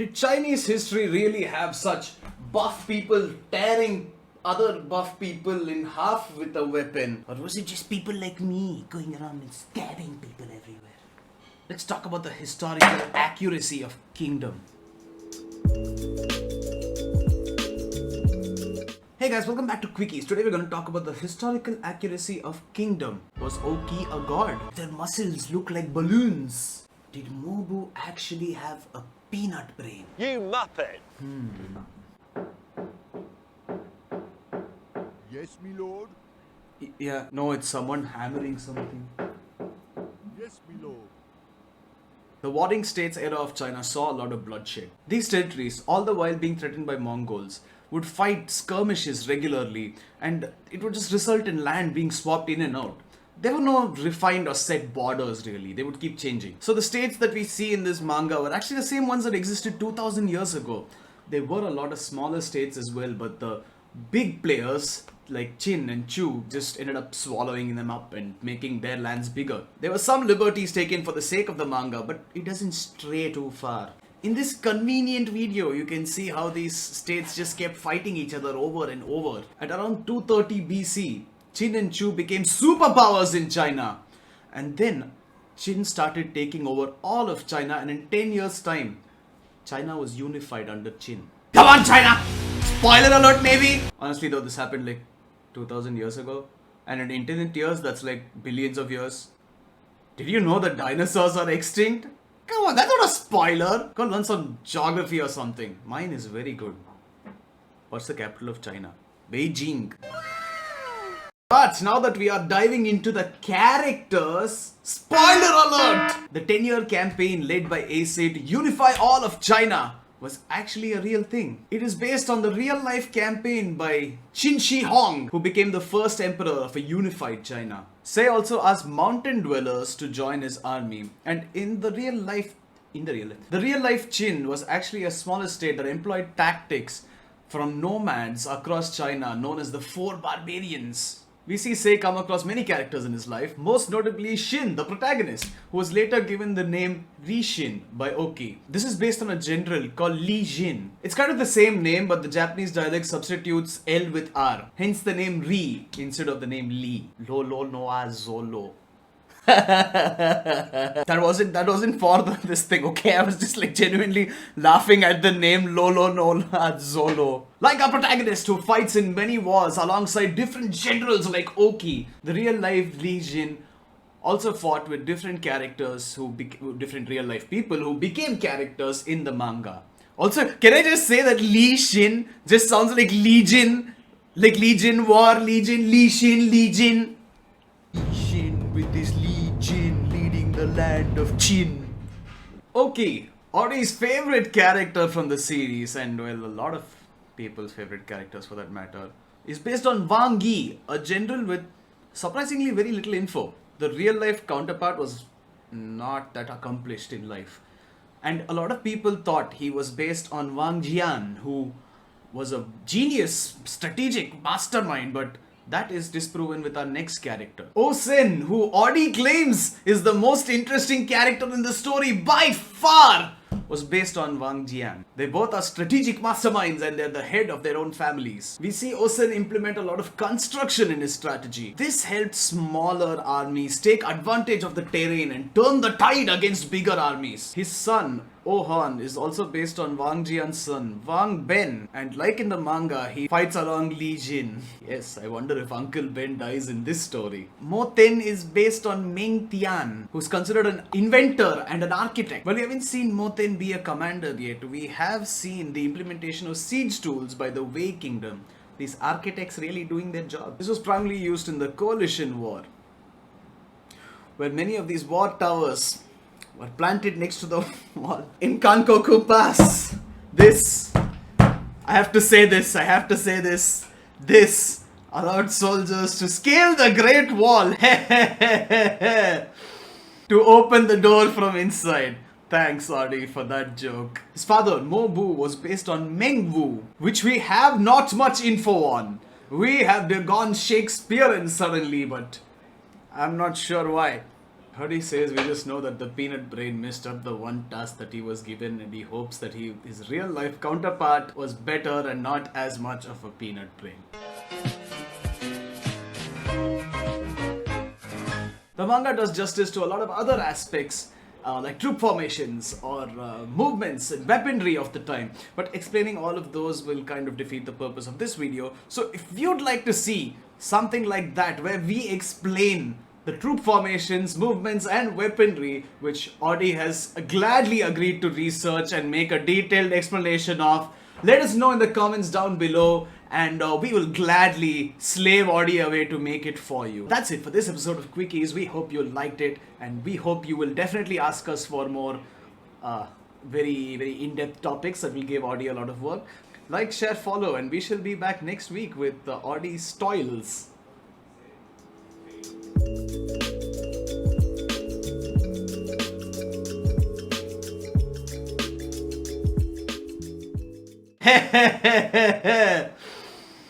Did Chinese history really have such buff people tearing other buff people in half with a weapon? Or was it just people like me going around and stabbing people everywhere? Let's talk about the historical accuracy of kingdom. Hey guys, welcome back to Quickies. Today we're going to talk about the historical accuracy of kingdom. Was Oki a god? Their muscles look like balloons. Did Mobu actually have a peanut brain? You muppet! Yes, my lord. Yeah, no, it's someone hammering something. Yes, my lord. The warring states era of China saw a lot of bloodshed. These territories, all the while being threatened by Mongols, would fight skirmishes regularly, and it would just result in land being swapped in and out. There were no refined or set borders really, they would keep changing. So the states that we see in this manga were actually the same ones that existed 2000 years ago. There were a lot of smaller states as well, but the big players like Shin and Chu just ended up swallowing them up and making their lands bigger. There were some liberties taken for the sake of the manga, but it doesn't stray too far. In this convenient video, you can see how these states just kept fighting each other over and over. At around 230 BC, Qin and Chu became superpowers in China. And then, Qin started taking over all of China, and in 10 years' time, China was unified under Qin. Come on, China! Spoiler alert, maybe? Honestly though, this happened like 2000 years ago. And in internet years, that's like billions of years. Did you know that dinosaurs are extinct? Come on, that's not a spoiler. Go learn some geography or something. Mine is very good. What's the capital of China? Beijing. But now that we are diving into the characters, spoiler alert! The 10-year campaign led by Ei Sei to unify all of China was actually a real thing. It is based on the real-life campaign by Qin Shi Huang, who became the first emperor of a unified China. Sei also asked mountain dwellers to join his army, and the real life Qin was actually a smaller state that employed tactics from nomads across China known as the Four Barbarians. We see Sei come across many characters in his life, most notably Shin, the protagonist, who was later given the name Shin by Oki. This is based on a general called Li Jin. It's kind of the same name, but the Japanese dialect substitutes L with R, hence the name Ri instead of the name Li. Lolo noa zolo. that wasn't for this thing, okay? I was just like genuinely laughing at the name Lolo Nola Zolo. Like our protagonist who fights in many wars alongside different generals like Oki, the real life Li Jin also fought with different characters different real life people who became characters in the manga. Also, can I just say that Li Shin just sounds like Legion, like Legion War, Legion, Li Shin, Legion. Shin with his Legion leading the land of Qin. Okay, Audie's favorite character from the series, and well, a lot of people's favorite characters for that matter, is based on Wang Yi, a general with surprisingly very little info. The real life counterpart was not that accomplished in life. And a lot of people thought he was based on Wang Jian, who was a genius, strategic mastermind, but that is disproven with our next character. Osen, who Audie claims is the most interesting character in the story by far, was based on Wang Jian. They both are strategic masterminds and they're the head of their own families. We see Osen implement a lot of construction in his strategy. This helped smaller armies take advantage of the terrain and turn the tide against bigger armies. His son, Oh-Han, is also based on Wang Jian's son, Wang Ben, and like in the manga, he fights along Li Jin. Yes, I wonder if Uncle Ben dies in this story. Mo Ten is based on Meng Tian, who's considered an inventor and an architect. Well, we haven't seen Mo Ten be a commander yet. We have seen the implementation of siege tools by the Wei Kingdom. These architects really doing their job. This was primarily used in the Coalition War, where many of these war towers were planted next to the wall. In Kankoku Pass, I have to say this allowed soldiers to scale the Great Wall to open the door from inside. Thanks, Audie, for that joke. His father, Mo Bu, was based on Meng Wu, which we have not much info on. We have gone Shakespearean suddenly, but I'm not sure why. Hurdy says we just know that the peanut brain messed up the one task that he was given, and he hopes that his real life counterpart was better and not as much of a peanut brain. The manga does justice to a lot of other aspects, like troop formations or movements and weaponry of the time, but explaining all of those will kind of defeat the purpose of this video. So if you'd like to see something like that, where we explain the troop formations, movements and weaponry, which Audi has gladly agreed to research and make a detailed explanation of, let us know in the comments down below, and we will gladly slave Audi away to make it for you. That's it for this episode of Quickies. We hope you liked it, and we hope you will definitely ask us for more very, very in-depth topics that will give Audi a lot of work. Like, share, follow, and we shall be back next week with Audi's toils.